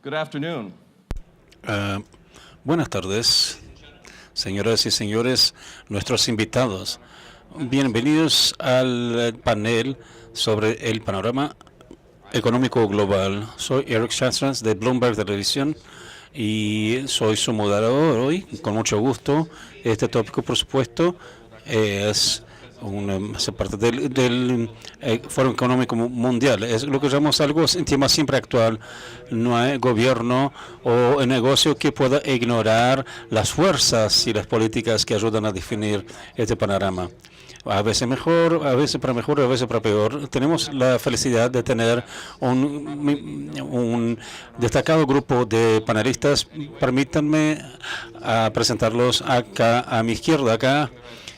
Good afternoon. Buenas tardes, señoras y señores, nuestros invitados. Bienvenidos al panel sobre el panorama económico global. Soy Eric Shastras de Bloomberg Televisión y soy su moderador hoy, con mucho gusto. Este tópico, por supuesto, hace parte del Foro Económico Mundial. Es lo que llamamos algo, un tema siempre actual. No hay gobierno o negocio que pueda ignorar las fuerzas y las políticas que ayudan a definir este panorama. A veces mejor, a veces para mejor, a veces para peor. Tenemos la felicidad de tener un destacado grupo de panelistas. Permítanme presentarlos acá a mi izquierda. Acá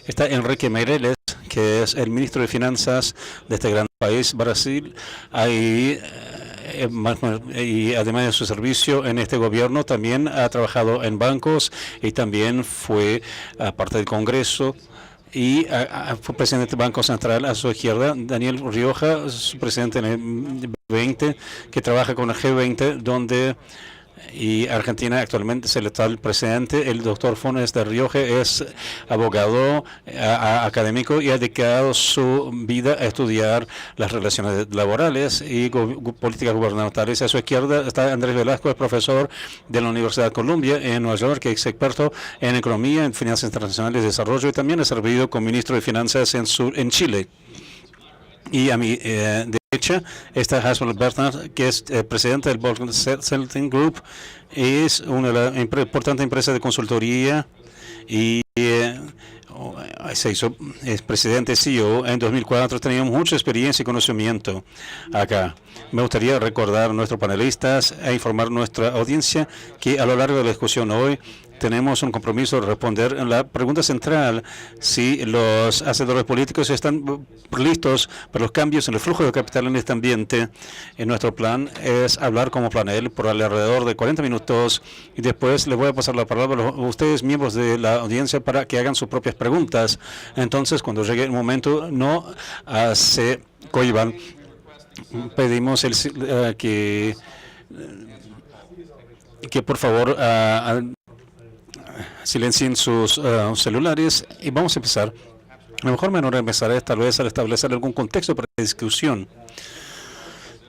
está Enrique Meireles, que es el ministro de Finanzas de este gran país, Brasil. Ahí, y además de su servicio en este gobierno, también ha trabajado en bancos y también fue parte del Congreso. Y fue presidente del Banco Central. A su izquierda, Daniel Rioja, su presidente en el G20, que trabaja con el G20, donde y Argentina actualmente es el actual presidente. El doctor Funes de Rioja es abogado académico y ha dedicado su vida a estudiar las relaciones laborales y políticas gubernamentales. A su izquierda está Andrés Velasco, es profesor de la Universidad de Columbia en Nueva York, que es experto en economía, en finanzas internacionales y desarrollo, y también ha servido como ministro de Finanzas en Chile. Y a mi derecha está Hazel Bernard, que es presidente del Boston Consulting Group. Es una importante empresa de consultoría y es presidente CEO en 2004. Teníamos mucha experiencia y conocimiento acá. Me gustaría recordar a nuestros panelistas e informar a nuestra audiencia que a lo largo de la discusión hoy tenemos un compromiso de responder en la pregunta central: si los hacedores políticos están listos para los cambios en el flujo de capital en este ambiente. En nuestro plan es hablar como panel por alrededor de 40 minutos y después les voy a pasar la palabra a ustedes, miembros de la audiencia, para que hagan sus propias preguntas. Entonces, cuando llegue el momento, no se cohiban. Pedimos que por favor silencien sus celulares y vamos a empezar. La mejor manera de empezar es tal vez al establecer algún contexto para la discusión.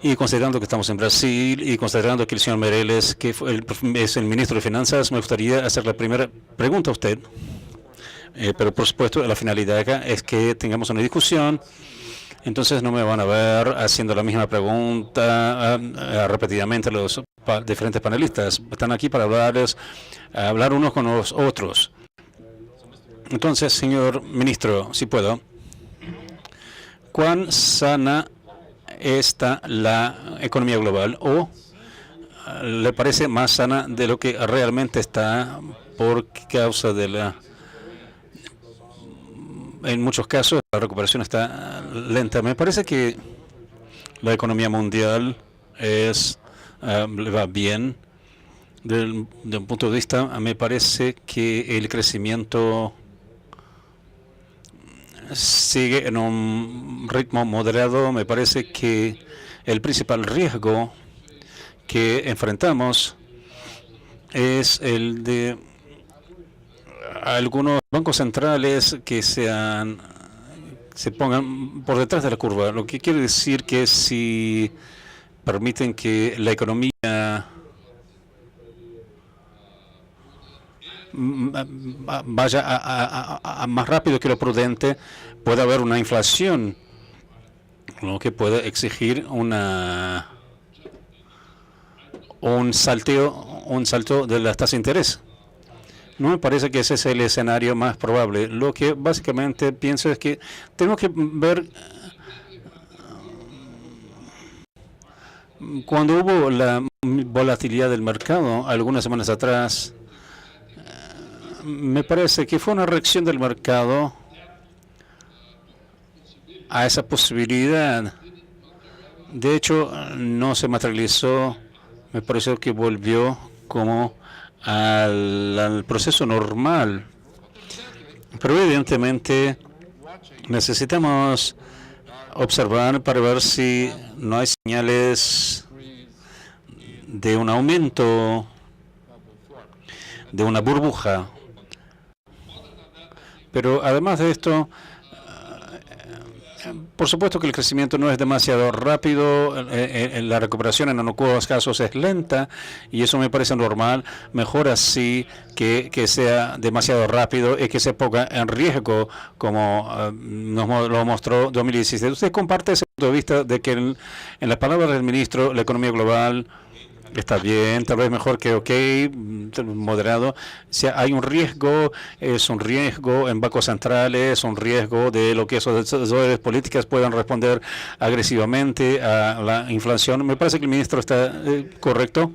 Y considerando que estamos en Brasil y considerando que el señor Meireles, que es el ministro de Finanzas, me gustaría hacer la primera pregunta a usted. Pero por supuesto la finalidad acá es que tengamos una discusión. Entonces no me van a ver haciendo la misma pregunta repetidamente los diferentes panelistas. Están aquí para hablar unos con los otros. Entonces, señor ministro, si puedo, ¿cuán sana está la economía global? ¿O le parece más sana de lo que realmente está por causa de en muchos casos la recuperación está lenta? Me parece que la economía mundial le va bien. De un punto de vista, me parece que el crecimiento sigue en un ritmo moderado. Me parece que el principal riesgo que enfrentamos es el de algunos bancos centrales que se pongan por detrás de la curva, lo que quiere decir que si permiten que la economía vaya más rápido que lo prudente, puede haber una inflación, lo que puede exigir un salto de las tasas de interés. No me parece que ese es el escenario más probable. Lo que básicamente pienso es que tenemos que ver cuando hubo la volatilidad del mercado algunas semanas atrás. Me parece que fue una reacción del mercado a esa posibilidad. De hecho, no se materializó. Me pareció que volvió como al proceso normal. Pero evidentemente necesitamos observar para ver si no hay señales de un aumento de una burbuja. Pero además de esto, por supuesto que el crecimiento no es demasiado rápido, la recuperación en algunos casos es lenta y eso me parece normal. Mejor así que sea demasiado rápido y que se ponga en riesgo como nos lo mostró 2017. ¿Usted comparte ese punto de vista de que en las palabras del ministro la economía global está bien, tal vez mejor que moderado? Si hay un riesgo, es un riesgo en bancos centrales, un riesgo de lo que esos decisores políticas puedan responder agresivamente a la inflación. Me parece que el ministro está correcto.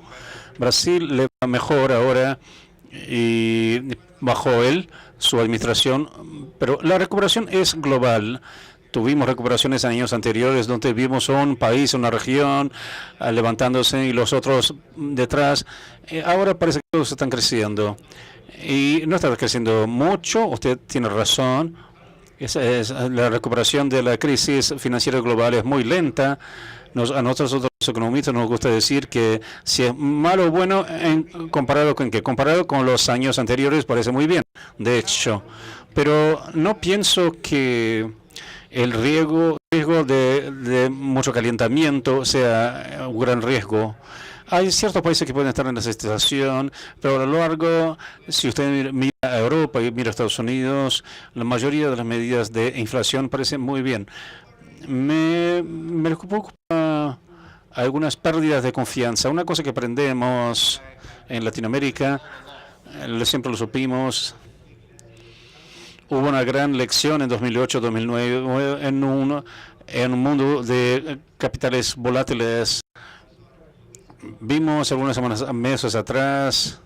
Brasil le va mejor ahora y bajo él, su administración, pero la recuperación es global. Tuvimos recuperaciones en años anteriores donde vimos un país, una región levantándose y los otros detrás. Ahora parece que todos están creciendo. Y no está creciendo mucho, usted tiene razón. La recuperación de la crisis financiera global es muy lenta. A nosotros otros economistas nos gusta decir que si es malo o bueno, comparado con qué, comparado con los años anteriores parece muy bien, de hecho. Pero no pienso que el riesgo de mucho calentamiento sea un gran riesgo. Hay ciertos países que pueden estar en esa situación, pero a lo largo, si usted mira a Europa y mira a Estados Unidos, la mayoría de las medidas de inflación parecen muy bien. Me preocupa algunas pérdidas de confianza. Una cosa que aprendemos en Latinoamérica, siempre lo supimos. Hubo una gran lección en 2008-2009 en un mundo de capitales volátiles. Vimos algunas meses atrás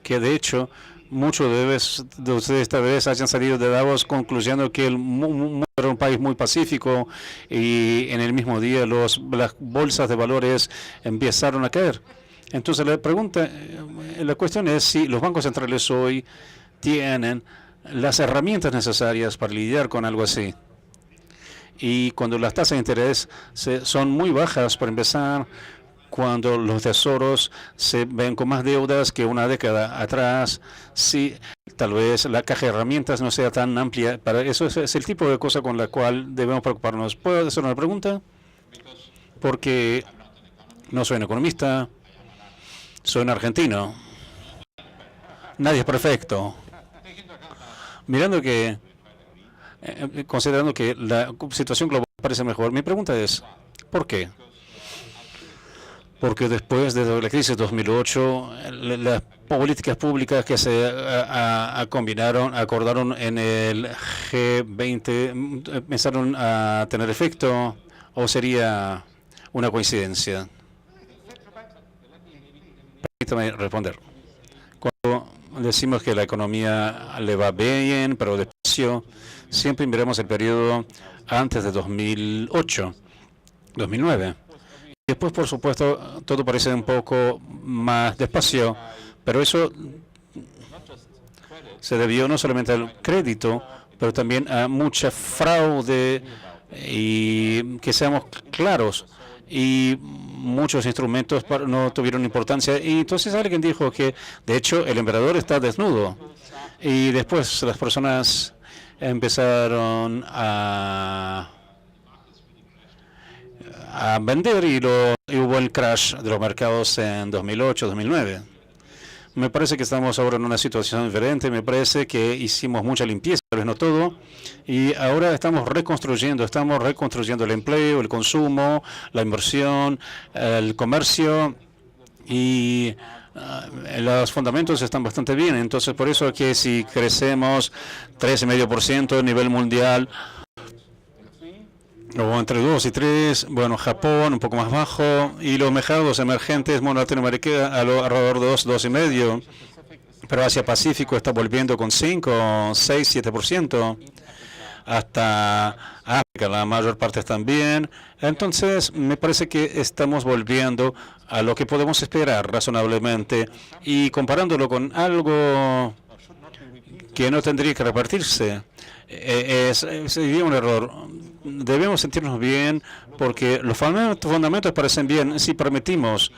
que de hecho muchos de ustedes esta vez hayan salido de Davos concluyendo que el mundo era un país muy pacífico y en el mismo día las bolsas de valores empezaron a caer. Entonces la cuestión es si los bancos centrales hoy tienen las herramientas necesarias para lidiar con algo así. Y cuando las tasas de interés son muy bajas, para empezar, cuando los tesoros se ven con más deudas que una década atrás, sí, tal vez la caja de herramientas no sea tan amplia. Para eso es el tipo de cosa con la cual debemos preocuparnos. ¿Puedo hacer una pregunta? Porque no soy un economista, soy un argentino. Nadie es perfecto. Considerando que la situación global parece mejor, mi pregunta es, ¿por qué? Porque después de la crisis de 2008, las políticas públicas que se acordaron en el G20 empezaron a tener efecto, ¿o sería una coincidencia? Permítame responder. Cuando decimos que la economía le va bien, pero despacio, siempre miramos el periodo antes de 2008, 2009. Y después, por supuesto, todo parece un poco más despacio, pero eso se debió no solamente al crédito, pero también a mucha fraude, y que seamos claros, y muchos instrumentos no tuvieron importancia. Y entonces alguien dijo que, de hecho, el emperador está desnudo. Y después las personas empezaron a vender y hubo el crash de los mercados en 2008, 2009. Me parece que estamos ahora en una situación diferente. Me parece que hicimos mucha limpieza, tal vez no todo, y ahora estamos reconstruyendo el empleo, el consumo, la inversión, el comercio, y los fundamentos están bastante bien. Entonces, por eso es que si crecemos 3,5% a nivel mundial, o entre 2 y 3, bueno, Japón un poco más bajo, y los mercados emergentes, bueno, Latinoamérica alrededor de 2,5%, pero Asia Pacífico está volviendo con 5, 6, 7%, hasta África, la mayor parte están bien. Entonces, me parece que estamos volviendo a lo que podemos esperar razonablemente, y comparándolo con algo que no tendría que repartirse, sería un error. Debemos sentirnos bien porque los fundamentos parecen bien si permitimos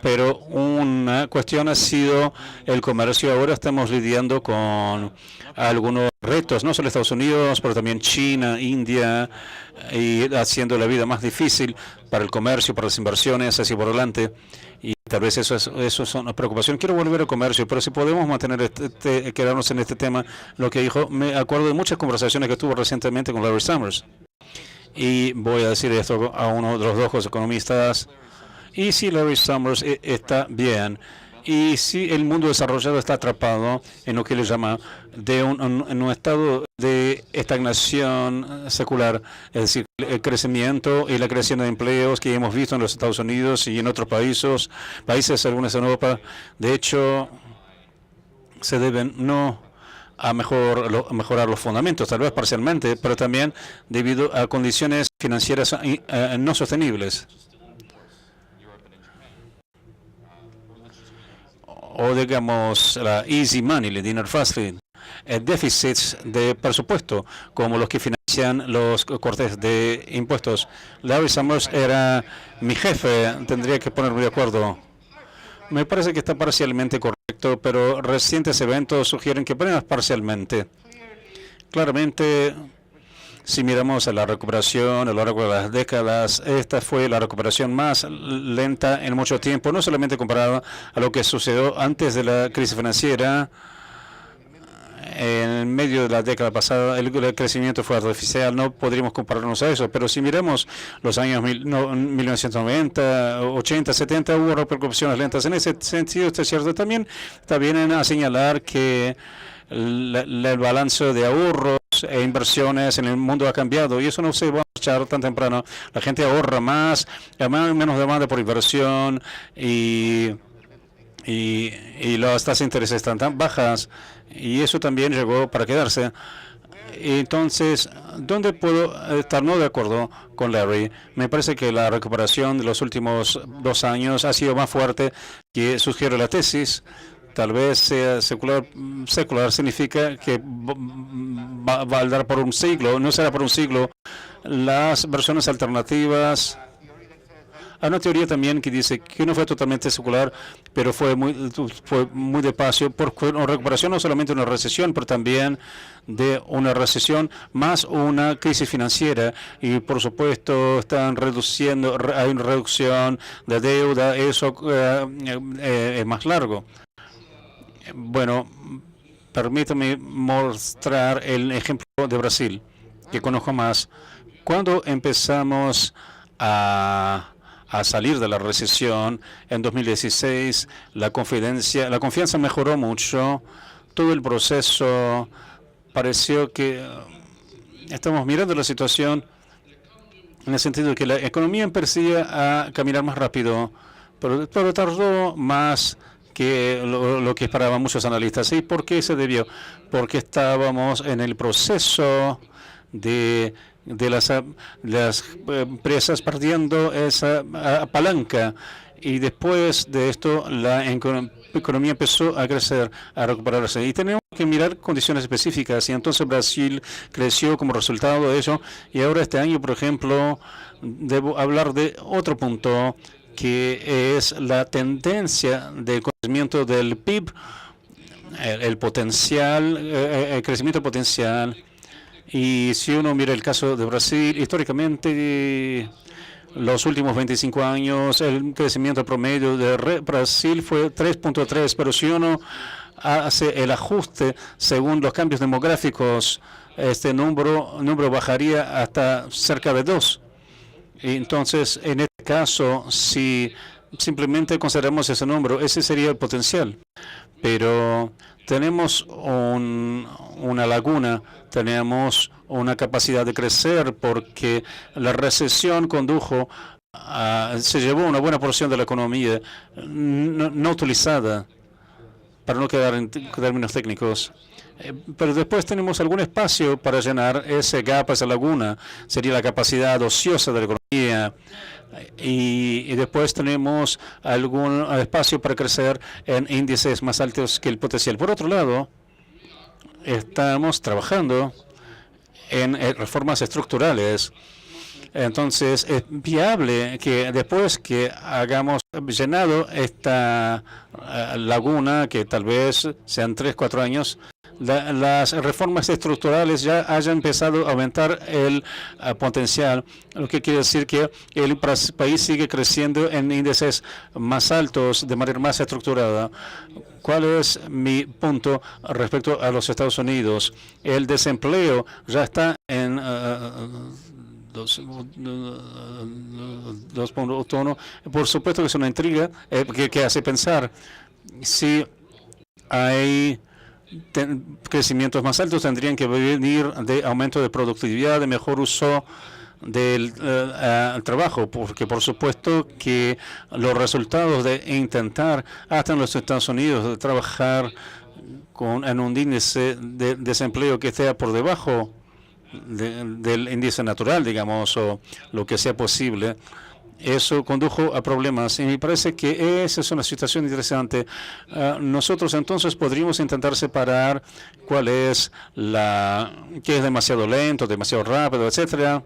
pero una cuestión ha sido el comercio. Ahora estamos lidiando con algunos retos, no solo Estados Unidos, pero también China, India, y haciendo la vida más difícil para el comercio, para las inversiones, así por delante. Y tal vez eso es una preocupación. Quiero volver al comercio, pero si podemos mantener quedarnos en este tema, lo que dijo, me acuerdo de muchas conversaciones que tuve recientemente con Larry Summers. Y voy a decir esto a uno de los dos economistas. Y si Larry Summers está bien, y si el mundo desarrollado está atrapado en lo que le llama de en un estado de estagnación secular, es decir, el crecimiento y la creación de empleos que hemos visto en los Estados Unidos y en otros países algunos en Europa, de hecho, se deben no a mejorar los fundamentos, tal vez parcialmente, pero también debido a condiciones financieras no sostenibles. O digamos la easy money, el dinero fácil, déficits de presupuesto, como los que financian los cortes de impuestos. Larry Summers era mi jefe, tendría que ponerme de acuerdo. Me parece que está parcialmente correcto, pero recientes eventos sugieren que apenas parcialmente. Claramente, si miramos a la recuperación a lo largo de las décadas, esta fue la recuperación más lenta en mucho tiempo, no solamente comparada a lo que sucedió antes de la crisis financiera. En medio de la década pasada, el crecimiento fue artificial, no podríamos compararnos a eso, pero si miramos los años 1990, 80, 70, hubo repercusiones lentas. En ese sentido, está cierto. También está bien a señalar que el balance de ahorros e inversiones en el mundo ha cambiado y eso no se va a echar tan temprano. La gente ahorra más, hay menos demanda por inversión y las tasas de interés están tan bajas y eso también llegó para quedarse. Entonces, ¿dónde puedo estar no de acuerdo con Larry? Me parece que la recuperación de los últimos 2 años ha sido más fuerte que sugiere la tesis. Tal vez sea secular. Secular significa que va a dar por un siglo, no será por un siglo. Las versiones alternativas. Hay una teoría también que dice que no fue totalmente secular, pero fue muy despacio, por una recuperación no solamente de una recesión, pero también de una recesión más una crisis financiera. Y por supuesto están reduciendo, hay una reducción de deuda, eso es más largo. Bueno, permítame mostrar el ejemplo de Brasil, que conozco más. Cuando empezamos a salir de la recesión en 2016, la confianza mejoró mucho, todo el proceso pareció que estamos mirando la situación en el sentido de que la economía empecía a caminar más rápido, pero tardó más que lo que esperaban muchos analistas. ¿Y por qué se debió? Porque estábamos en el proceso de las empresas perdiendo esa palanca y después de esto la economía empezó a crecer, a recuperarse y tenemos que mirar condiciones específicas y entonces Brasil creció como resultado de eso y ahora este año, por ejemplo, debo hablar de otro punto que es la tendencia de crecimiento del PIB, el potencial, el crecimiento potencial. Y si uno mira el caso de Brasil, históricamente, los últimos 25 años, el crecimiento promedio de Brasil fue 3.3, pero si uno hace el ajuste según los cambios demográficos, este número bajaría hasta cerca de 2. Entonces, en este caso, si simplemente consideramos ese número, ese sería el potencial. Pero tenemos una laguna, tenemos una capacidad de crecer porque la recesión condujo se llevó una buena porción de la economía no utilizada, para no quedar en términos técnicos. Pero después tenemos algún espacio para llenar ese gap, esa laguna, sería la capacidad ociosa de la economía. Y después tenemos algún espacio para crecer en índices más altos que el potencial. Por otro lado, estamos trabajando en reformas estructurales Entonces, es viable que después que hayamos llenado esta laguna, que tal vez sean 3, 4 años, las reformas estructurales ya hayan empezado a aumentar el potencial, lo que quiere decir que el país sigue creciendo en índices más altos, de manera más estructurada. ¿Cuál es mi punto respecto a los Estados Unidos? El desempleo ya está en 2.1. Por supuesto que es una intriga que hace pensar si hay crecimientos más altos, tendrían que venir de aumento de productividad, de mejor uso del trabajo, porque por supuesto que los resultados de intentar hasta en los Estados Unidos de trabajar en un índice de desempleo que esté por debajo del índice natural, digamos, o lo que sea posible, eso condujo a problemas y me parece que esa es una situación interesante. Nosotros entonces podríamos intentar separar cuál es qué es demasiado lento, demasiado rápido, etcétera.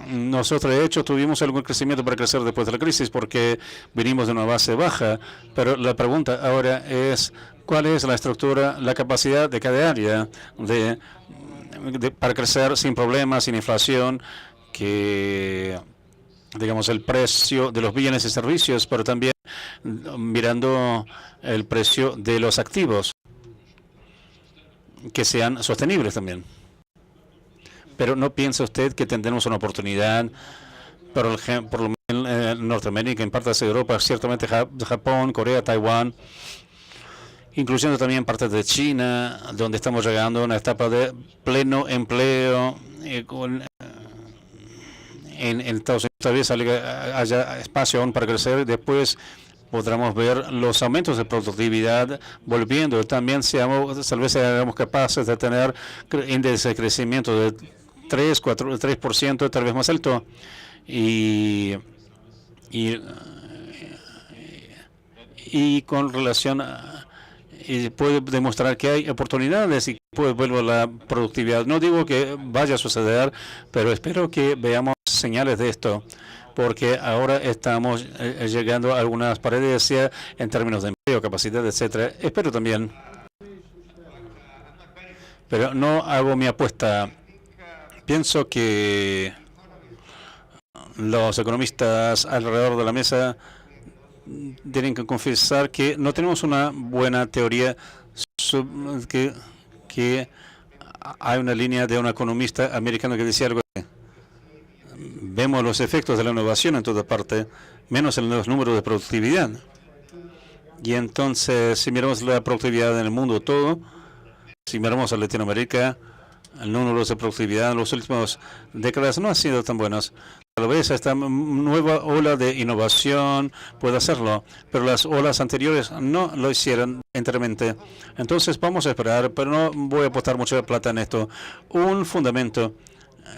Nosotros, de hecho, tuvimos algún crecimiento para crecer después de la crisis porque venimos de una base baja, pero la pregunta ahora es cuál es la estructura, la capacidad de cada área para crecer sin problemas, sin inflación, que digamos el precio de los bienes y servicios, pero también mirando el precio de los activos, que sean sostenibles también. Pero ¿no piensa usted que tendremos una oportunidad, por lo menos en Norteamérica, en partes de Europa, ciertamente Japón, Corea, Taiwán, incluyendo también partes de China, donde estamos llegando a una etapa de pleno empleo, en Estados Unidos todavía haya espacio aún para crecer, después podremos ver los aumentos de productividad volviendo. También tal vez seamos capaces de tener índice de crecimiento de 3%, tal vez más alto. Y con relación y puede demostrar que hay oportunidades y puede volver la productividad. No digo que vaya a suceder, pero espero que veamos señales de esto, porque ahora estamos llegando a algunas paredes en términos de empleo, capacidad, etcétera. Espero también, pero no hago mi apuesta. Pienso que los economistas alrededor de la mesa tienen que confesar que no tenemos una buena teoría que hay una línea de un economista americano que decía algo así. Vemos los efectos de la innovación en toda parte, menos en los números de productividad. Y entonces, si miramos la productividad en el mundo todo, si miramos a Latinoamérica, el número de productividad en las últimas décadas no ha sido tan buenos. Tal vez esta nueva ola de innovación puede hacerlo, pero las olas anteriores no lo hicieron enteramente. Entonces vamos a esperar, pero no voy a apostar mucha plata en esto. Un fundamento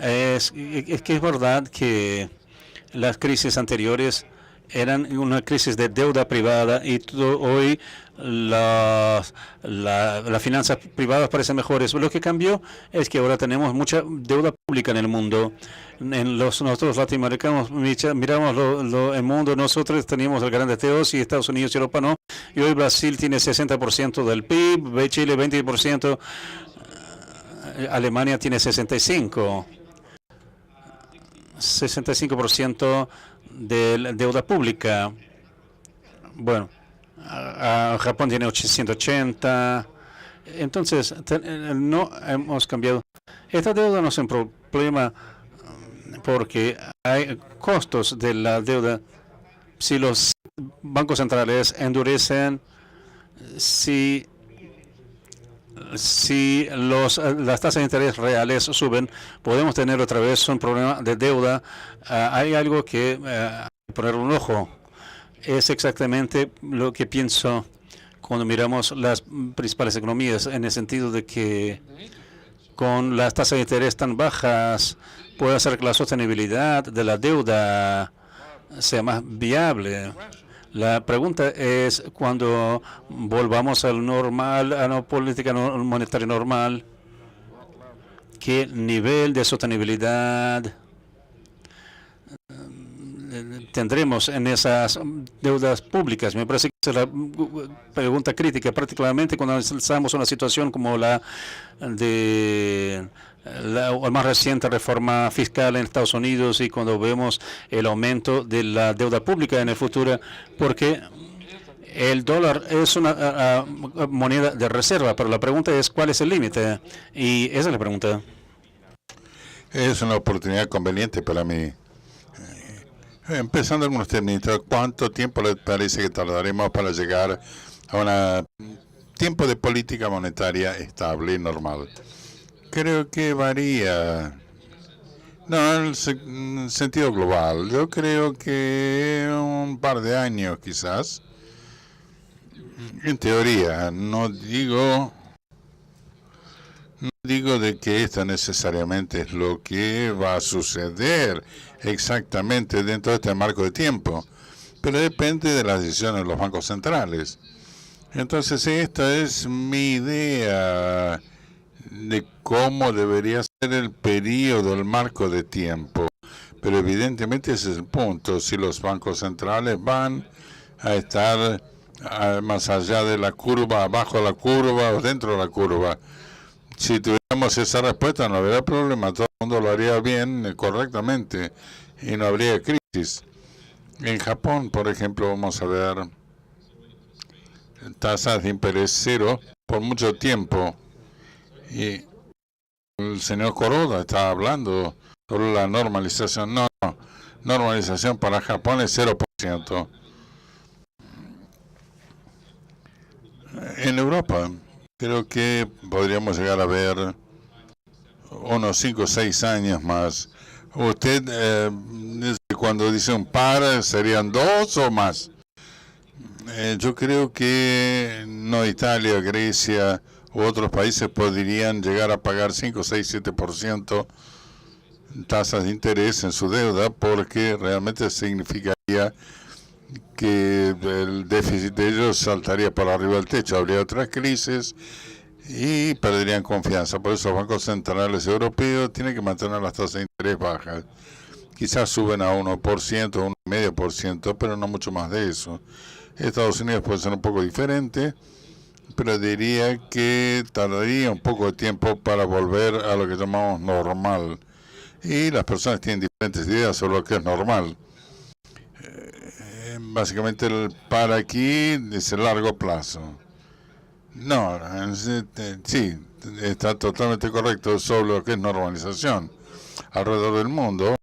es que es verdad que las crisis anteriores eran una crisis de deuda privada y hoy las finanzas privadas parecen mejores. Lo que cambió es que ahora tenemos mucha deuda pública en el mundo. Nosotros latinoamericanos miramos el mundo, nosotros teníamos el grandes teos y Estados Unidos y Europa no. Y hoy Brasil tiene 60% del PIB, Chile 20%, Alemania tiene 65% de la deuda pública. Bueno, Japón tiene 180. Entonces, no hemos cambiado. Esta deuda no es un problema porque hay costos de la deuda. Si los bancos centrales endurecen, si las tasas de interés reales suben, podemos tener otra vez un problema de deuda. Hay algo que poner un ojo. Es exactamente lo que pienso cuando miramos las principales economías, en el sentido de que con las tasas de interés tan bajas puede hacer que la sostenibilidad de la deuda sea más viable. La pregunta es, cuando volvamos al normal, a una política monetaria normal, ¿qué nivel de sostenibilidad tendremos en esas deudas públicas? Me parece que es la pregunta crítica, particularmente cuando analizamos una situación como la de la más reciente reforma fiscal en Estados Unidos y cuando vemos el aumento de la deuda pública en el futuro, porque el dólar es una moneda de reserva, pero la pregunta es ¿cuál es el límite? Y esa es la pregunta. Es una oportunidad conveniente para mí. Empezando algunos términos, ¿cuánto tiempo les parece que tardaremos para llegar a un tiempo de política monetaria estable y normal? Creo que varía. No, en el sentido global. Yo creo que un par de años quizás. En teoría, no digo de que esto necesariamente es lo que va a suceder exactamente dentro de este marco de tiempo, pero depende de las decisiones de los bancos centrales. Entonces, esta es mi idea de cómo debería ser el periodo, el marco de tiempo. Pero evidentemente ese es el punto. Si los bancos centrales van a estar más allá de la curva, abajo de la curva o dentro de la curva. Si tuviéramos esa respuesta no habría problema, todo el mundo lo haría bien, correctamente, y no habría crisis. En Japón, por ejemplo, vamos a ver tasas de interés cero por mucho tiempo. Y el señor Kuroda estaba hablando sobre la normalización. No, normalización para Japón es 0%. En Europa, creo que podríamos llegar a ver unos 5 o 6 años más. Usted, cuando dice un par, ¿serían 2 o más? Yo creo que no Italia, Grecia u otros países podrían llegar a pagar 5, 6, 7% tasas de interés en su deuda, porque realmente significaría que el déficit de ellos saltaría por arriba del techo, habría otras crisis y perderían confianza. Por eso los bancos centrales europeos tienen que mantener las tasas de interés bajas. Quizás suben a 1%, 1,5%, pero no mucho más de eso. Estados Unidos puede ser un poco diferente, pero diría que tardaría un poco de tiempo para volver a lo que llamamos normal. Y las personas tienen diferentes ideas sobre lo que es normal. Básicamente el para aquí es el largo plazo. No, sí, está totalmente correcto sobre lo que es normalización. Alrededor del mundo,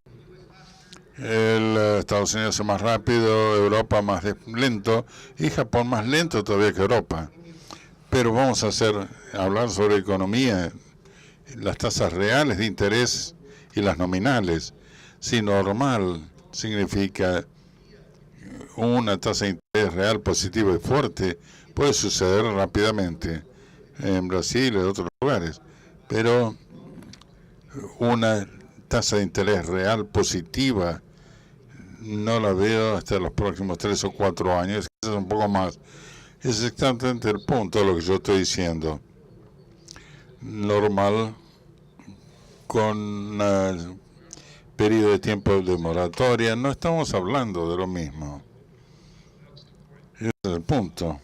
Estados Unidos es más rápido, Europa más lento y Japón más lento todavía que Europa. Pero vamos a hablar sobre economía, las tasas reales de interés y las nominales. Si normal significa una tasa de interés real positiva y fuerte, puede suceder rápidamente en Brasil y en otros lugares, pero una tasa de interés real positiva no la veo hasta los próximos 3 o 4 años, quizás un poco más. Es exactamente el punto de lo que yo estoy diciendo. Normal con un periodo de tiempo de moratoria, no estamos hablando de lo mismo. Ese es el punto.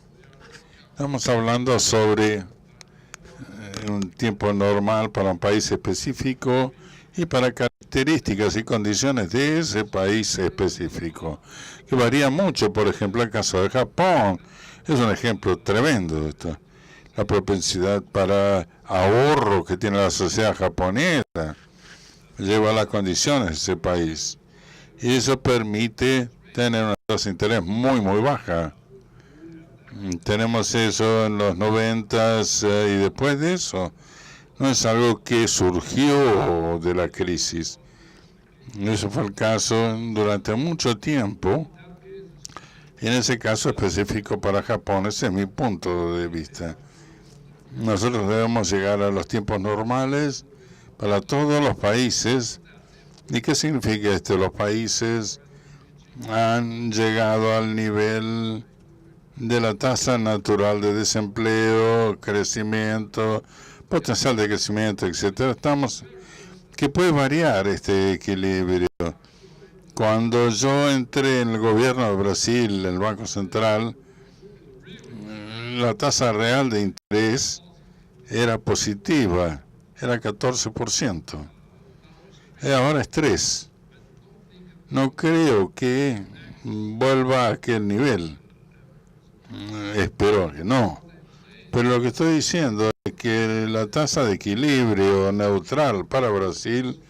Estamos hablando sobre un tiempo normal para un país específico y para características y condiciones de ese país específico, que varía mucho. Por ejemplo, el caso de Japón es un ejemplo tremendo de esto. La propensidad para ahorro que tiene la sociedad japonesa lleva a las condiciones de ese país, y eso permite tener una tasa de interés muy, muy baja. Tenemos eso en los 90s y después de eso. No es algo que surgió de la crisis. Eso fue el caso durante mucho tiempo. Y en ese caso específico para Japón, ese es mi punto de vista. Nosotros debemos llegar a los tiempos normales para todos los países. ¿Y qué significa esto? Los países han llegado al nivel de la tasa natural de desempleo, crecimiento, potencial de crecimiento, etcétera. Que puede variar este equilibrio Cuando yo entré en el gobierno de Brasil, el Banco Central, la tasa real de interés era positiva, era 14%. Ahora es 3%. No creo que vuelva a aquel nivel. Espero que no. Pero lo que estoy diciendo es que la tasa de equilibrio neutral para Brasil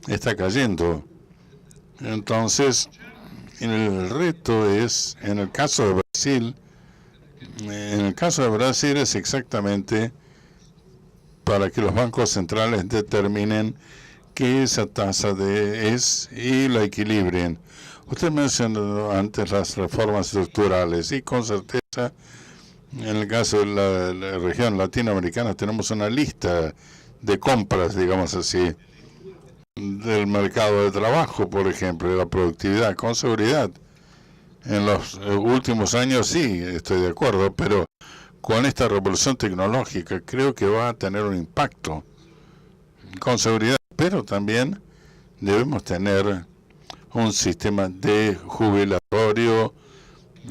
está cayendo. Entonces, el reto es, en el caso de Brasil es exactamente para que los bancos centrales determinen qué esa tasa es y la equilibren. Usted mencionó antes las reformas estructurales y con certeza en el caso de la región latinoamericana tenemos una lista de compras, digamos así, del mercado de trabajo, por ejemplo, de la productividad, con seguridad. En los últimos años sí, estoy de acuerdo, pero con esta revolución tecnológica creo que va a tener un impacto, con seguridad, pero también debemos tener un sistema de jubilatorio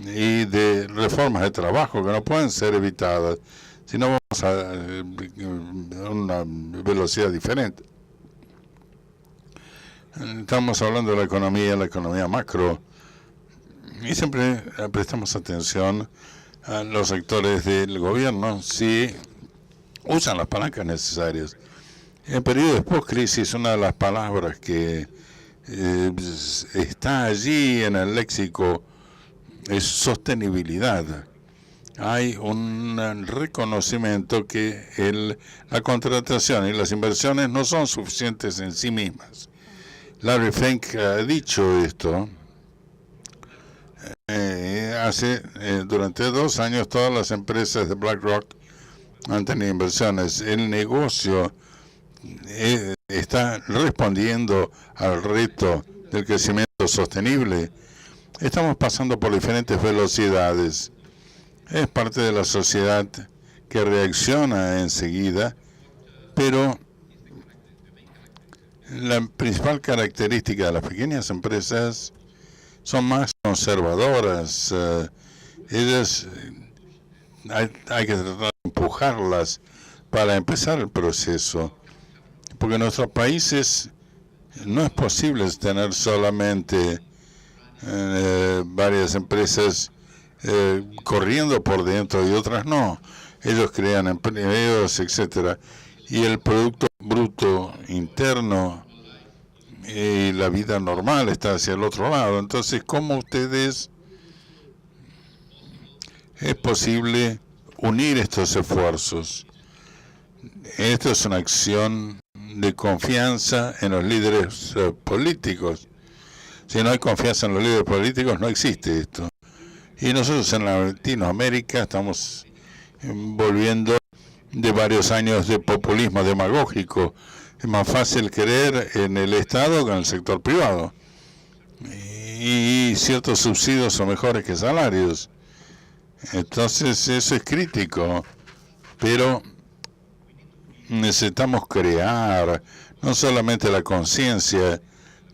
y de reformas de trabajo que no pueden ser evitadas, si no vamos a una velocidad diferente. Estamos hablando de la economía macro, y siempre prestamos atención a los sectores del gobierno si usan las palancas necesarias. En periodos post-crisis, una de las palabras que está allí en el léxico es sostenibilidad. Hay un reconocimiento que la contratación y las inversiones no son suficientes en sí mismas. Larry Fink ha dicho esto. Durante 2 años todas las empresas de BlackRock han tenido inversiones. El negocio está respondiendo al reto del crecimiento sostenible. Estamos pasando por diferentes velocidades. Es parte de la sociedad que reacciona enseguida, pero la principal característica de las pequeñas empresas son más conservadoras. Ellas hay que tratar de empujarlas para empezar el proceso, porque en nuestros países no es posible tener solamente varias empresas corriendo por dentro y otras no. Ellos crean empleos, etcétera, y el Producto Bruto Interno y la vida normal está hacia el otro lado. Entonces, ¿cómo es posible unir estos esfuerzos? Esto es una acción de confianza en los líderes políticos. Si no hay confianza en los líderes políticos, no existe esto. Y nosotros en Latinoamérica estamos volviendo de varios años de populismo demagógico. Es más fácil creer en el Estado que en el sector privado. Y ciertos subsidios son mejores que salarios. Entonces eso es crítico. Pero necesitamos crear no solamente la conciencia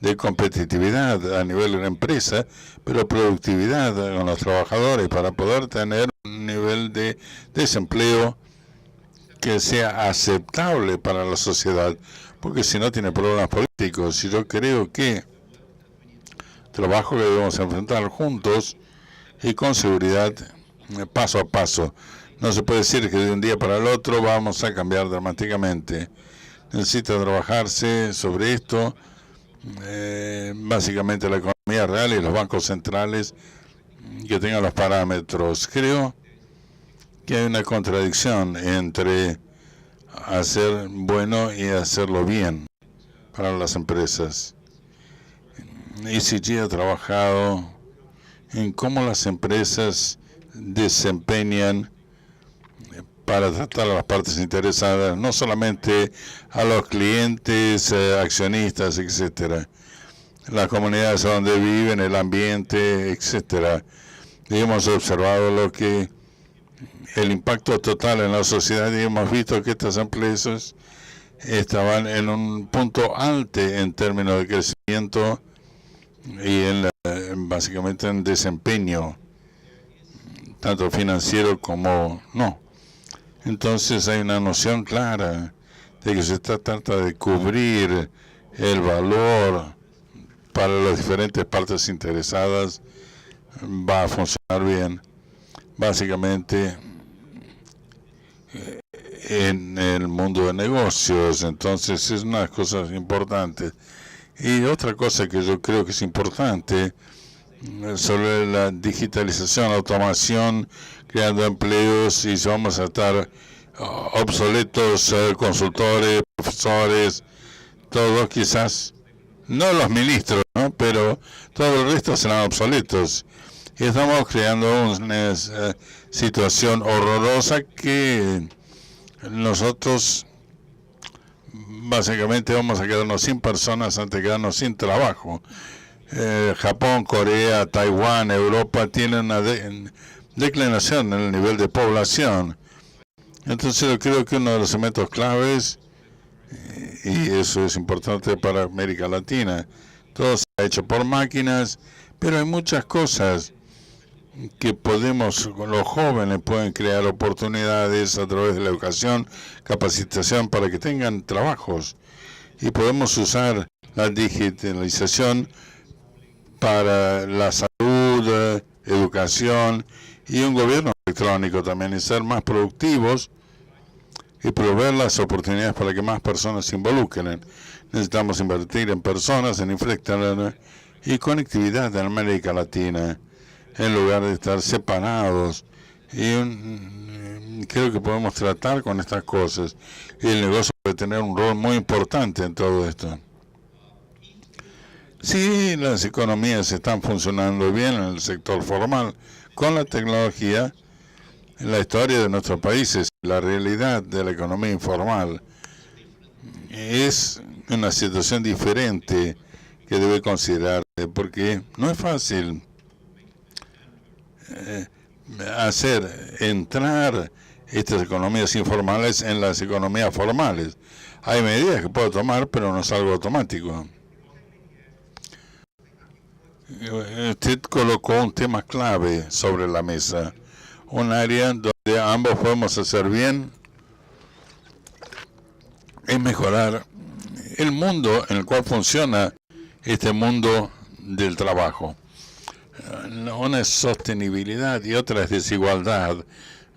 de competitividad a nivel de la empresa, pero productividad con los trabajadores para poder tener un nivel de desempleo que sea aceptable para la sociedad, porque si no tiene problemas políticos. Y yo creo que trabajo que debemos enfrentar juntos y con seguridad, paso a paso. No se puede decir que de un día para el otro vamos a cambiar dramáticamente. Necesita trabajarse sobre esto, básicamente la economía real y los bancos centrales que tengan los parámetros. Creo que hay una contradicción entre hacer bueno y hacerlo bien para las empresas. ECG ha trabajado en cómo las empresas desempeñan para tratar a las partes interesadas, no solamente a los clientes, accionistas, etcétera, las comunidades donde viven, el ambiente, etcétera. Y hemos observado el impacto total en la sociedad y hemos visto que estas empresas estaban en un punto alto en términos de crecimiento y básicamente en desempeño, tanto financiero como no. Entonces hay una noción clara de que se trata de cubrir el valor para las diferentes partes interesadas. Va a funcionar bien, básicamente en el mundo de negocios. Entonces es una de las cosas importantes. Y otra cosa que yo creo que es importante sobre la digitalización, automación, creando empleos, y si vamos a estar obsoletos, consultores, profesores, todos quizás, no los ministros, ¿no? Pero todo el resto serán obsoletos. Y estamos creando una situación horrorosa que nosotros básicamente vamos a quedarnos sin personas antes de quedarnos sin trabajo. Japón, Corea, Taiwán, Europa tienen una declinación en el nivel de población. Entonces yo creo que uno de los elementos claves, y eso es importante para América Latina, todo se ha hecho por máquinas, pero hay muchas cosas que los jóvenes pueden crear oportunidades a través de la educación, capacitación para que tengan trabajos, y podemos usar la digitalización para la salud, educación y un gobierno electrónico también, y ser más productivos y proveer las oportunidades para que más personas se involucren. Necesitamos invertir en personas, en infraestructura y conectividad en América Latina, en lugar de estar separados. Y creo que podemos tratar con estas cosas. Y el negocio puede tener un rol muy importante en todo esto. Si las economías están funcionando bien en el sector formal, con la tecnología, la historia de nuestros países, la realidad de la economía informal, es una situación diferente que debe considerarse, porque no es fácil entrar estas economías informales en las economías formales. Hay medidas que puedo tomar, pero no es algo automático. Usted colocó un tema clave sobre la mesa, un área donde ambos podemos hacer bien, es mejorar el mundo en el cual funciona este mundo del trabajo. Una es sostenibilidad y otra es desigualdad.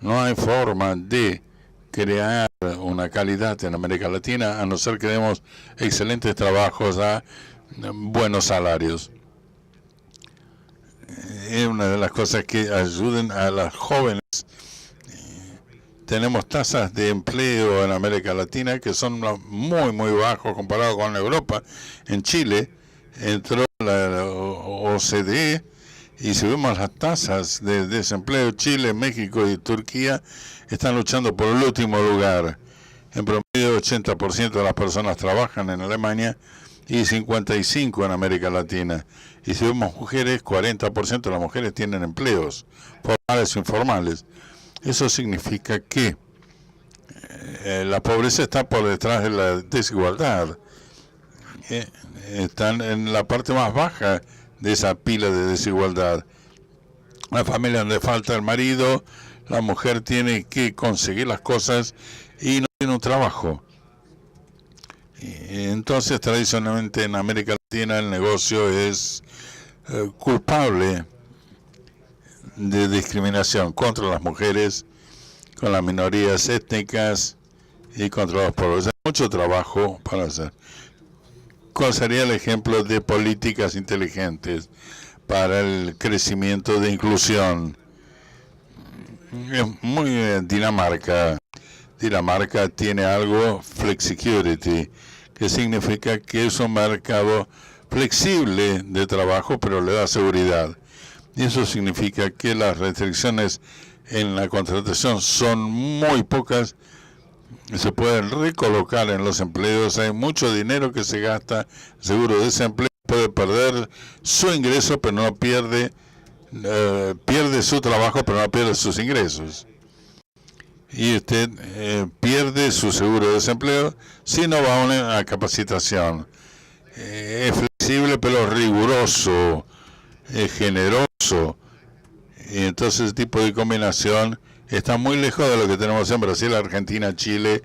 No hay forma de crear una calidad en América Latina a no ser que demos excelentes trabajos a buenos salarios. Es una de las cosas que ayuden a las jóvenes. Tenemos tasas de empleo en América Latina que son muy, muy bajos comparado con Europa. En Chile entró la OCDE, y si vemos las tasas de desempleo, Chile, México y Turquía están luchando por el último lugar. En promedio, 80% de las personas trabajan en Alemania y 55% en América Latina. Y si vemos mujeres, 40% de las mujeres tienen empleos, formales o informales. Eso significa que la pobreza está por detrás de la desigualdad. Están en la parte más baja de esa pila de desigualdad. La familia donde falta el marido, la mujer tiene que conseguir las cosas y no tiene un trabajo. Entonces, tradicionalmente en América Latina el negocio es culpable de discriminación contra las mujeres, con las minorías étnicas y contra los pueblos. Hay mucho trabajo para hacer. ¿Cuál sería el ejemplo de políticas inteligentes para el crecimiento de inclusión? Es muy Dinamarca. Dinamarca tiene algo flexicurity, que significa que es un mercado flexible de trabajo, pero le da seguridad. Y eso significa que las restricciones en la contratación son muy pocas, se pueden recolocar en los empleos. Hay mucho dinero que se gasta, seguro de desempleo, puede perder su ingreso, pero no pierde su trabajo, pero no pierde sus ingresos. Y usted pierde su seguro de desempleo si no va a una capacitación. es flexible pero riguroso, es generoso. Y entonces ese tipo de combinación está muy lejos de lo que tenemos en Brasil, Argentina, Chile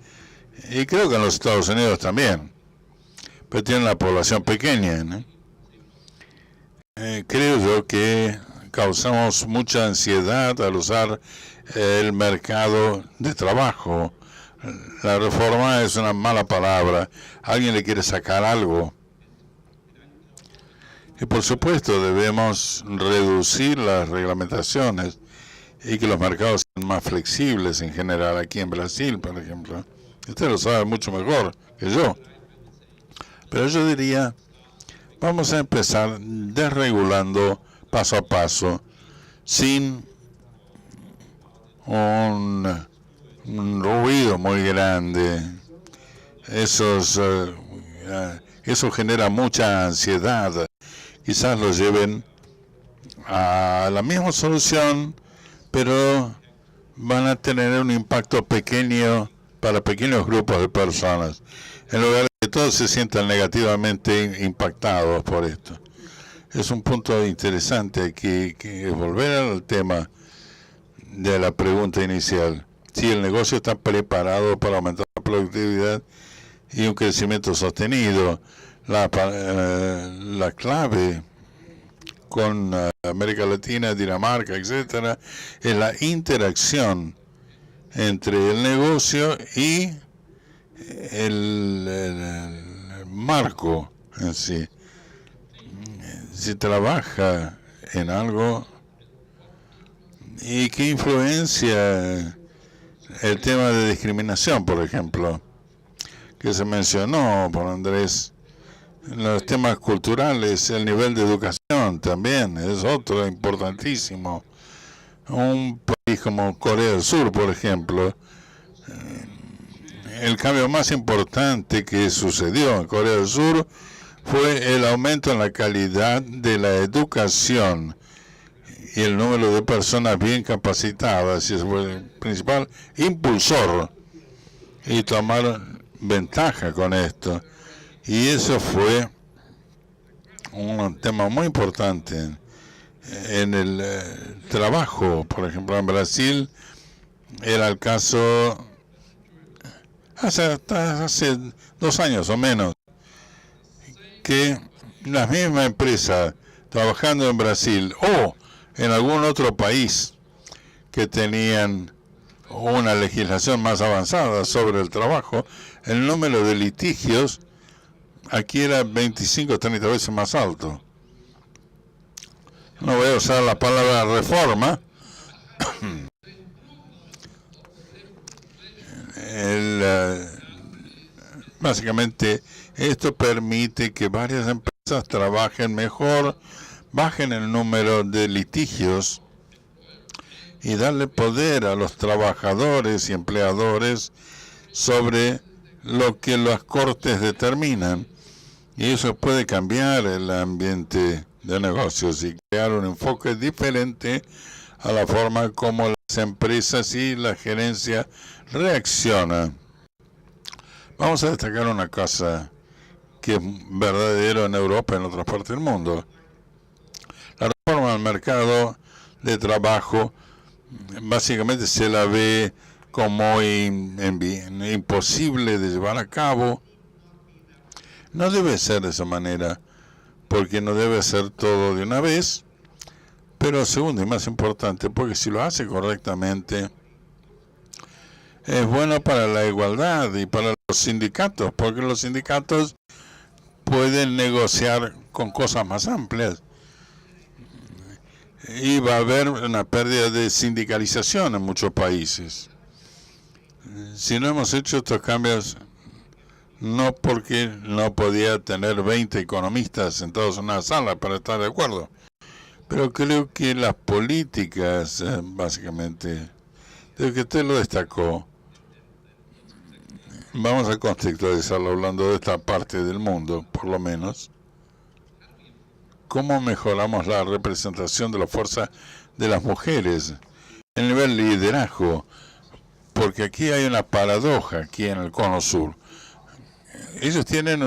y creo que en los Estados Unidos también. Pero tienen la población pequeña, ¿no? Creo yo que causamos mucha ansiedad al usar el mercado de trabajo. La reforma es una mala palabra. Alguien le quiere sacar algo. Y por supuesto debemos reducir las reglamentaciones y que los mercados sean más flexibles en general aquí en Brasil, por ejemplo. Usted lo sabe mucho mejor que yo. Pero yo diría, vamos a empezar desregulando paso a paso, sin un ruido muy grande. Eso genera mucha ansiedad. Quizás lo lleven a la misma solución, pero van a tener un impacto pequeño para pequeños grupos de personas, en lugar de que todos se sientan negativamente impactados por esto. Es un punto interesante que volver al tema de la pregunta inicial. Si el negocio está preparado para aumentar la productividad y un crecimiento sostenido, la clave con América Latina, Dinamarca, etcétera, es la interacción entre el negocio y el marco en sí. Si trabaja en algo y qué influencia el tema de discriminación, por ejemplo, que se mencionó por Andrés, los temas culturales, el nivel de educación también es otro importantísimo. Un país como Corea del Sur, por ejemplo, el cambio más importante que sucedió en Corea del Sur fue el aumento en la calidad de la educación y el número de personas bien capacitadas, y ese fue el principal impulsor, y tomar ventaja con esto. Y eso fue un tema muy importante en el trabajo. Por ejemplo, en Brasil era el caso hace 2 años o menos, que la misma empresa trabajando en Brasil o en algún otro país que tenían una legislación más avanzada sobre el trabajo, el número de litigios aquí era 25 o 30 veces más alto. No voy a usar la palabra reforma. Básicamente, esto permite que varias empresas trabajen mejor, bajen el número de litigios y darle poder a los trabajadores y empleadores sobre lo que las cortes determinan. Y eso puede cambiar el ambiente de negocios y crear un enfoque diferente a la forma como las empresas y la gerencia reaccionan. Vamos a destacar una cosa que es verdadero en Europa y en otras partes del mundo. La reforma del mercado de trabajo básicamente se la ve como imposible de llevar a cabo. No debe ser de esa manera, porque no debe ser todo de una vez, pero segundo y más importante, porque si lo hace correctamente, es bueno para la igualdad y para los sindicatos, porque los sindicatos pueden negociar con cosas más amplias. Y va a haber una pérdida de sindicalización en muchos países. Si no hemos hecho estos cambios, no porque no podía tener 20 economistas sentados en una sala para estar de acuerdo, pero creo que las políticas, básicamente, de que usted lo destacó, vamos a contextualizarlo hablando de esta parte del mundo, por lo menos. ¿Cómo mejoramos la representación de la fuerza de las mujeres? El nivel de liderazgo, porque aquí hay una paradoja, aquí en el Cono Sur. ellos tienen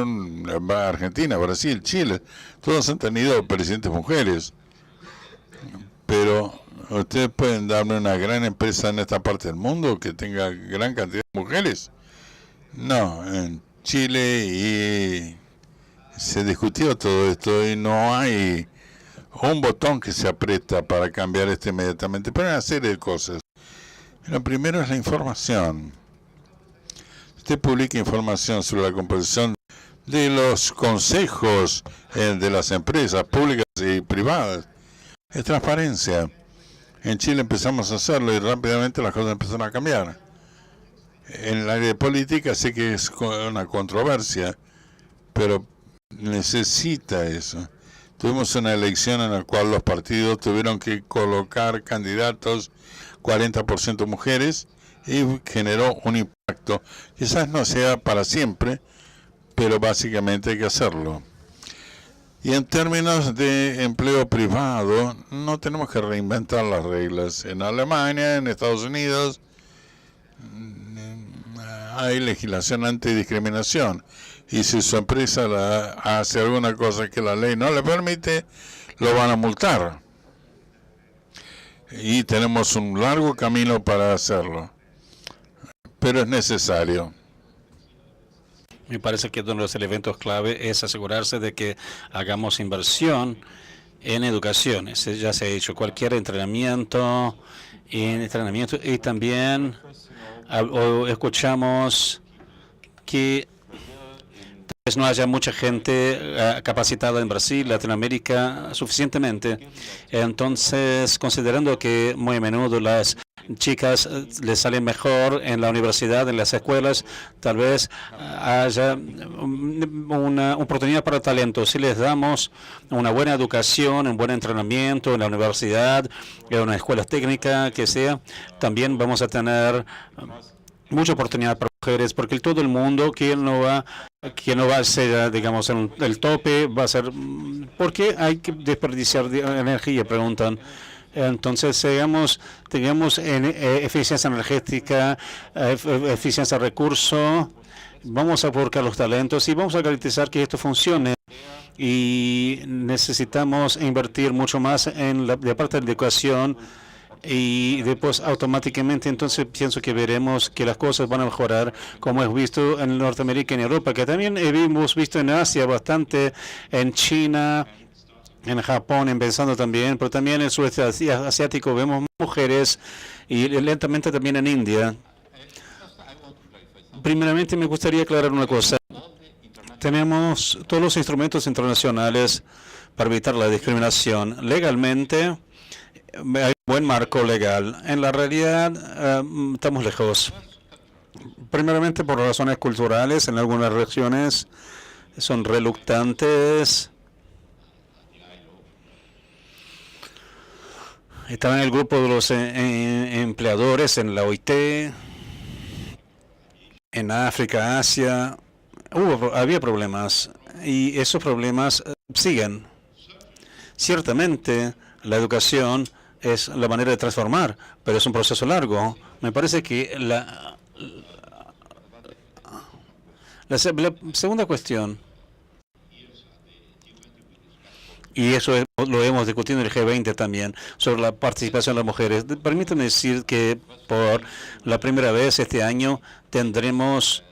Argentina, Brasil, Chile, todos han tenido presidentes mujeres, pero ustedes pueden darme una gran empresa en esta parte del mundo que tenga gran cantidad de mujeres. No, en Chile y se discutió todo esto y no hay un botón que se aprieta para cambiar esto inmediatamente, pero hay una serie de cosas. Lo primero es la información. Usted publica información sobre la composición de los consejos de las empresas públicas y privadas. Es transparencia. En Chile empezamos a hacerlo y rápidamente las cosas empezaron a cambiar. En el área de política sé que es una controversia, pero necesita eso. Tuvimos una elección en la cual los partidos tuvieron que colocar candidatos 40% mujeres y generó un impacto. Quizás no sea para siempre, pero básicamente hay que hacerlo. Y en términos de empleo privado, no tenemos que reinventar las reglas. En Alemania, en Estados Unidos, hay legislación antidiscriminación. Y si su empresa hace alguna cosa que la ley no le permite, lo van a multar. Y tenemos un largo camino para hacerlo. Pero es necesario. Me parece que uno de los elementos clave es asegurarse de que hagamos inversión en educación. Ya se ha hecho cualquier entrenamiento y también escuchamos que no haya mucha gente capacitada en Brasil, Latinoamérica, suficientemente. Entonces, considerando que muy a menudo las chicas les salen mejor en la universidad, en las escuelas, tal vez haya una oportunidad para talento. Si les damos una buena educación, un buen entrenamiento en la universidad, en una escuela técnica, que sea, también vamos a tener mucha oportunidad para mujeres, porque todo el mundo que no va a ser, digamos, en el tope, va a ser, ¿por qué hay que desperdiciar energía?, preguntan. Entonces, tengamos eficiencia energética, eficiencia de recursos, vamos a buscar los talentos y vamos a garantizar que esto funcione. Y necesitamos invertir mucho más en la parte de educación. Y después automáticamente entonces pienso que veremos que las cosas van a mejorar, como hemos visto en Norteamérica y en Europa, que también hemos visto en Asia bastante, en China, en Japón empezando también, pero también en el sudeste asiático vemos mujeres y lentamente también en India. Primeramente me gustaría aclarar una cosa. Tenemos todos los instrumentos internacionales para evitar la discriminación. Legalmente hay un buen marco legal. En la realidad estamos lejos. Primeramente por razones culturales, en algunas regiones son reluctantes. Estaba en el grupo de los empleadores en la OIT, en África, Asia. Había problemas y esos problemas siguen. Ciertamente la educación es la manera de transformar, pero es un proceso largo. Me parece que la segunda cuestión, y eso lo hemos discutido en el G20 también, sobre la participación de las mujeres. Permítanme decir que por la primera vez este año tendremos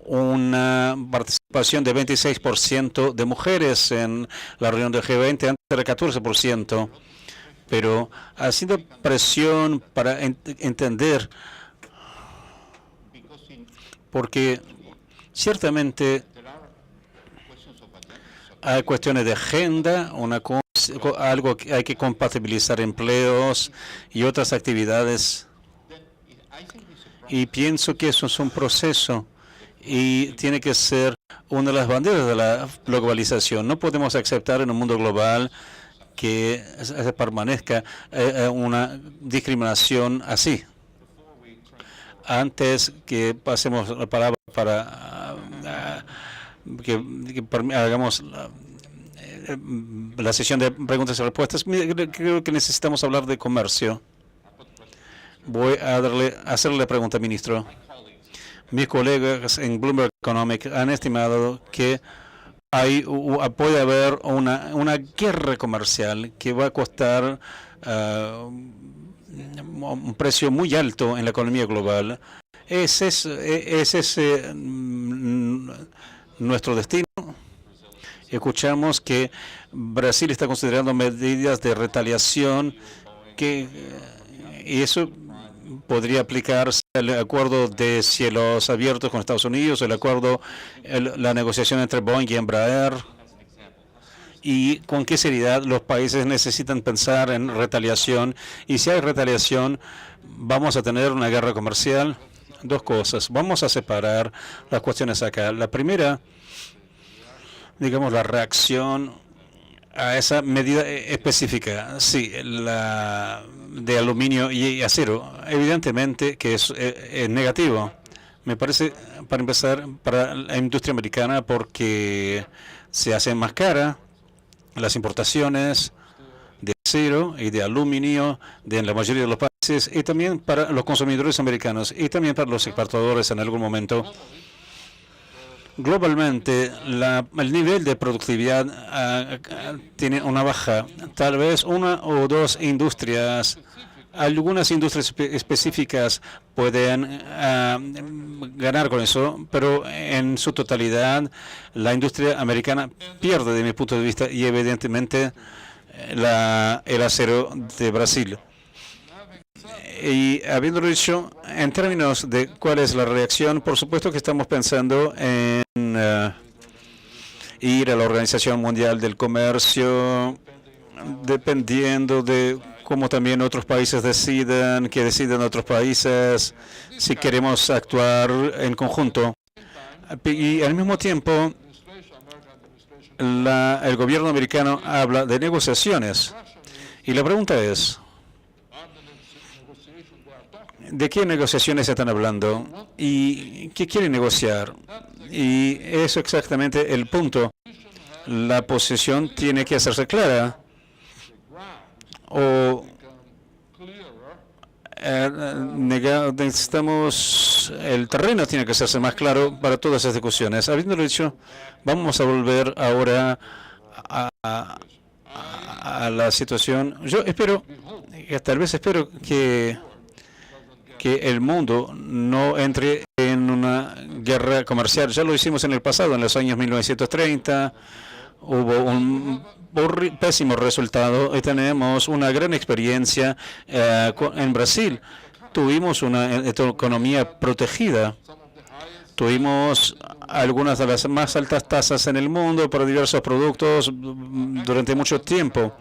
una participación de 26% de mujeres en la reunión del G20, antes era 14%. Pero haciendo presión para entender, porque ciertamente hay cuestiones de agenda, algo que hay que compatibilizar empleos y otras actividades. Y pienso que eso es un proceso y tiene que ser una de las banderas de la globalización. No podemos aceptar en un mundo global que permanezca una discriminación así. Antes que pasemos la palabra para que hagamos la sesión de preguntas y respuestas, creo que necesitamos hablar de comercio. Voy a hacerle la pregunta, ministro. Mis colegas en Bloomberg Economic han estimado que puede haber una guerra comercial que va a costar un precio muy alto en la economía global. ¿Es ese nuestro destino? Escuchamos que Brasil está considerando medidas de retaliación y eso podría aplicarse al acuerdo de cielos abiertos con Estados Unidos, la negociación entre Boeing y Embraer. ¿Y con qué seriedad los países necesitan pensar en retaliación? Y si hay retaliación, ¿vamos a tener una guerra comercial? Dos cosas. Vamos a separar las cuestiones acá. La primera, digamos, la reacción a esa medida específica, sí, la de aluminio y acero, evidentemente que es negativo. Me parece, para empezar, para la industria americana, porque se hace más cara las importaciones de acero y de aluminio en la mayoría de los países, y también para los consumidores americanos y también para los exportadores en algún momento. Globalmente, el nivel de productividad tiene una baja. Tal vez una o dos industrias, algunas industrias específicas pueden ganar con eso, pero en su totalidad la industria americana pierde de mi punto de vista y evidentemente el acero de Brasil. Y habiéndolo dicho, en términos de cuál es la reacción, por supuesto que estamos pensando en ir a la Organización Mundial del Comercio, dependiendo de cómo también otros países deciden otros países, si queremos actuar en conjunto. Y al mismo tiempo, el gobierno americano habla de negociaciones. Y la pregunta es, ¿de qué negociaciones están hablando? ¿Y qué quieren negociar? Y eso es exactamente el punto. La posición tiene que hacerse clara. O necesitamos, el terreno tiene que hacerse más claro para todas esas discusiones. Habiéndolo dicho, vamos a volver ahora a la situación. Yo espero, tal vez espero que el mundo no entre en una guerra comercial. Ya lo hicimos en el pasado, en los años 1930. Hubo un pésimo resultado y tenemos una gran experiencia en Brasil. Tuvimos una economía protegida. Tuvimos algunas de las más altas tasas en el mundo para diversos productos durante mucho tiempo.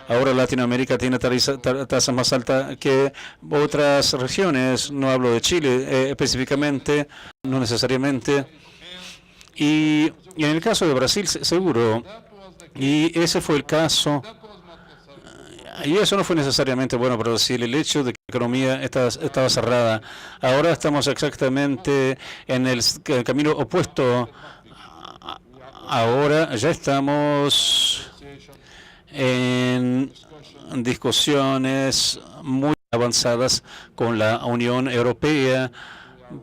Ahora Latinoamérica tiene tasas más altas que otras regiones. No hablo de Chile específicamente, no necesariamente. Y en el caso de Brasil, seguro. Y ese fue el caso. Y eso no fue necesariamente bueno para Brasil. El hecho de que la economía estaba cerrada. Ahora estamos exactamente en el camino opuesto. Ahora ya estamos en discusiones muy avanzadas con la Unión Europea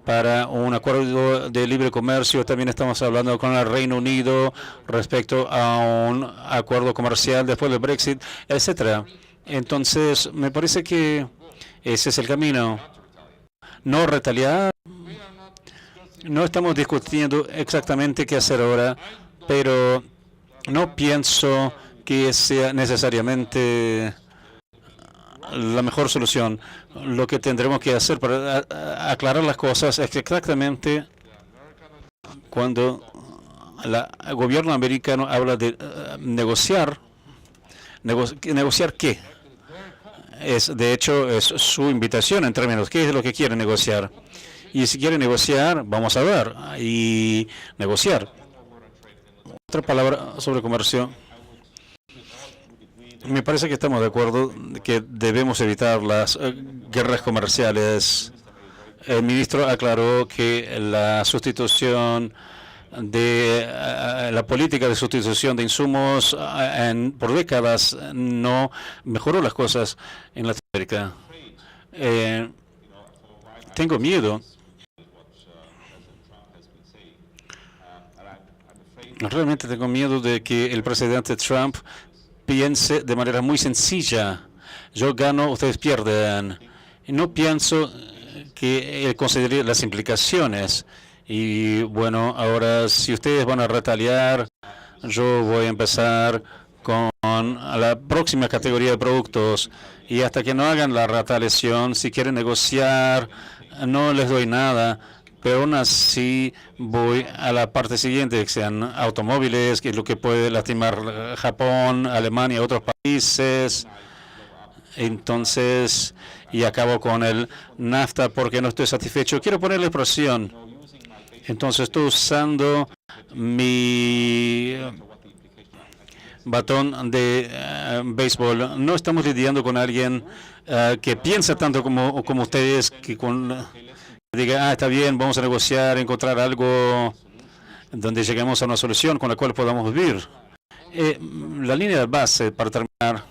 para un acuerdo de libre comercio. También estamos hablando con el Reino Unido respecto a un acuerdo comercial después del Brexit, etcétera. Entonces, me parece que ese es el camino. No retaliar. No estamos discutiendo exactamente qué hacer ahora, pero no pienso que sea necesariamente la mejor solución. Lo que tendremos que hacer para aclarar las cosas es que exactamente cuando el gobierno americano habla de negociar, ¿negociar qué? De hecho, es su invitación en términos, ¿qué es lo que quiere negociar? Y si quiere negociar, vamos a ver, y negociar. Otra palabra sobre comercio. Me parece que estamos de acuerdo que debemos evitar las guerras comerciales. El ministro aclaró que la sustitución de la política de sustitución de insumos por décadas no mejoró las cosas en Latinoamérica. Tengo miedo Realmente tengo miedo de que el presidente Trump piense de manera muy sencilla. Yo gano, ustedes pierden. Y no pienso que él considere las implicaciones. Y bueno, ahora si ustedes van a retaliar, yo voy a empezar con la próxima categoría de productos. Y hasta que no hagan la retaliación, si quieren negociar, no les doy nada. Pero aún así voy a la parte siguiente, que sean automóviles, que es lo que puede lastimar Japón, Alemania, otros países. Entonces, y acabo con el NAFTA porque no estoy satisfecho. Quiero ponerle presión. Entonces estoy usando mi batón de béisbol. No estamos lidiando con alguien que piensa tanto como ustedes, que diga, está bien, vamos a negociar, encontrar algo donde lleguemos a una solución con la cual podamos vivir. La línea de base, para terminar,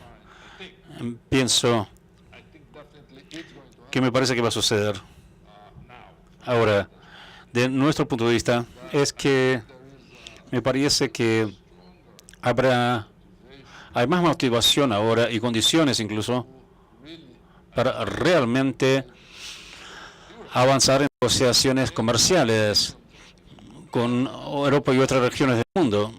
pienso que me parece que va a suceder. Ahora, de nuestro punto de vista, es que me parece que hay más motivación ahora y condiciones incluso para realmente avanzar en negociaciones comerciales con Europa y otras regiones del mundo.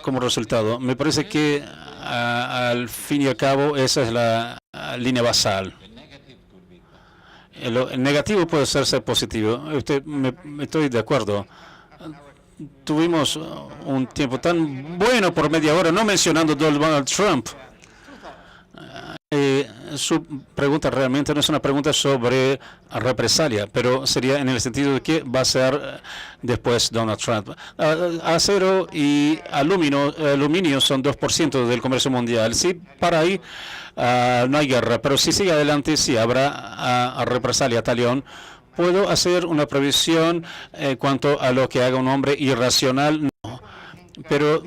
Como resultado, me parece que al fin y al cabo esa es la línea basal. El negativo puede ser positivo. Estoy de acuerdo. Tuvimos un tiempo tan bueno por media hora, no mencionando Donald Trump. Su pregunta realmente no es una pregunta sobre represalia, pero sería en el sentido de qué va a hacer después Donald Trump. Acero y aluminio son 2% del comercio mundial. Sí, para ahí no hay guerra, pero si sigue adelante, sí habrá represalia, talión. ¿Puedo hacer una previsión en cuanto a lo que haga un hombre irracional? No. Pero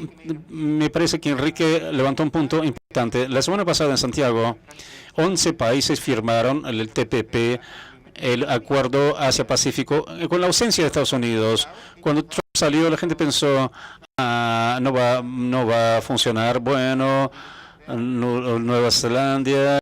me parece que Enrique levantó un punto importante. La semana pasada en Santiago, 11 países firmaron el TPP, el Acuerdo Asia-Pacífico, con la ausencia de Estados Unidos. Cuando Trump salió, la gente pensó, no va a funcionar. Bueno, Nueva Zelanda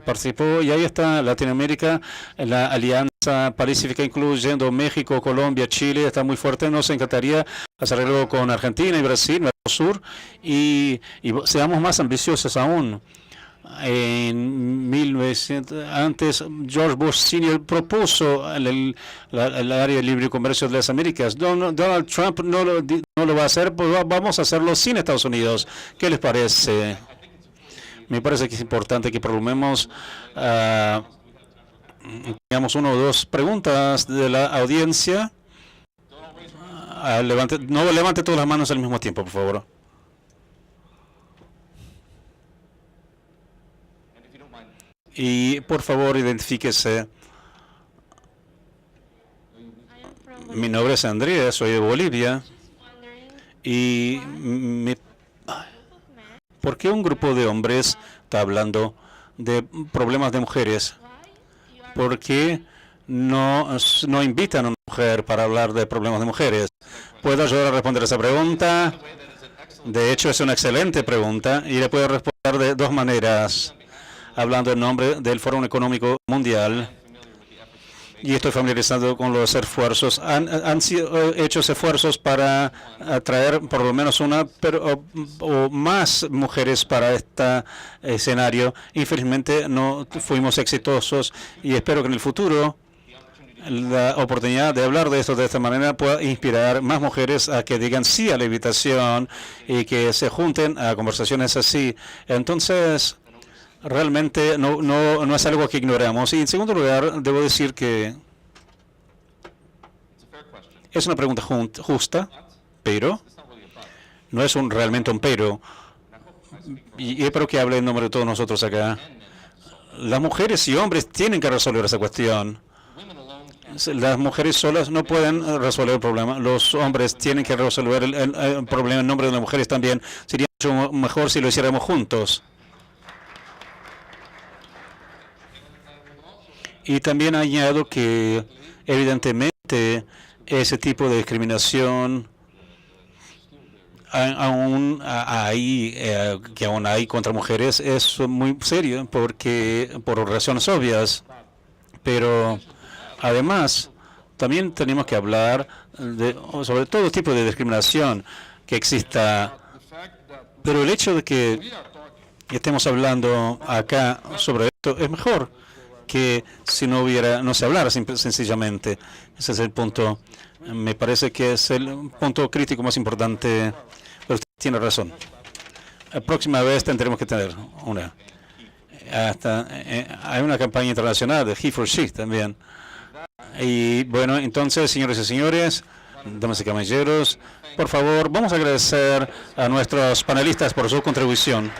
participó, y ahí está Latinoamérica, la Alianza Pacífica, incluyendo México, Colombia, Chile, está muy fuerte. Nos encantaría hacer algo con Argentina y Brasil, Mercosur, y seamos más ambiciosos aún. En 1900, antes George Bush Sr. propuso el área de libre comercio de las Américas. Donald Trump no lo va a hacer, pues vamos a hacerlo sin Estados Unidos. ¿Qué les parece? Me parece que es importante que prolonguemos, tengamos 1 o 2 preguntas de la audiencia. No levante todas las manos al mismo tiempo, por favor. Y por favor, identifíquese. Mi nombre es Andrea, soy de Bolivia. Y ¿por qué un grupo de hombres está hablando de problemas de mujeres? ¿Por qué no invitan a una mujer para hablar de problemas de mujeres? ¿Puedo ayudar a responder esa pregunta? De hecho, es una excelente pregunta y le puedo responder de 2 maneras. Hablando en nombre del Foro Económico Mundial, y estoy familiarizado con los esfuerzos. Han sido hechos esfuerzos para atraer por lo menos una o más mujeres para este escenario. Infelizmente no fuimos exitosos, y espero que en el futuro la oportunidad de hablar de esto de esta manera pueda inspirar más mujeres a que digan sí a la invitación y que se junten a conversaciones así. Entonces, realmente no es algo que ignoramos. Y en segundo lugar, debo decir que es una pregunta justa, pero no es realmente un pero. Y espero que hable en nombre de todos nosotros acá. Las mujeres y hombres tienen que resolver esa cuestión. Las mujeres solas no pueden resolver el problema. Los hombres tienen que resolver el problema en nombre de las mujeres también. Sería mucho mejor si lo hiciéramos juntos. Y también añado que, evidentemente, ese tipo de discriminación que aún hay contra mujeres es muy serio porque por razones obvias, pero además también tenemos que hablar sobre todo tipo de discriminación que exista. Pero el hecho de que estemos hablando acá sobre esto es mejor que si no se hablara sencillamente. Ese es el punto. Me parece que es el punto crítico más importante. Pero usted tiene razón. La próxima vez tendremos que tener una. Hay una campaña internacional de He for She también. Y bueno, entonces, señores y señores, damas y caballeros, por favor, vamos a agradecer a nuestros panelistas por su contribución.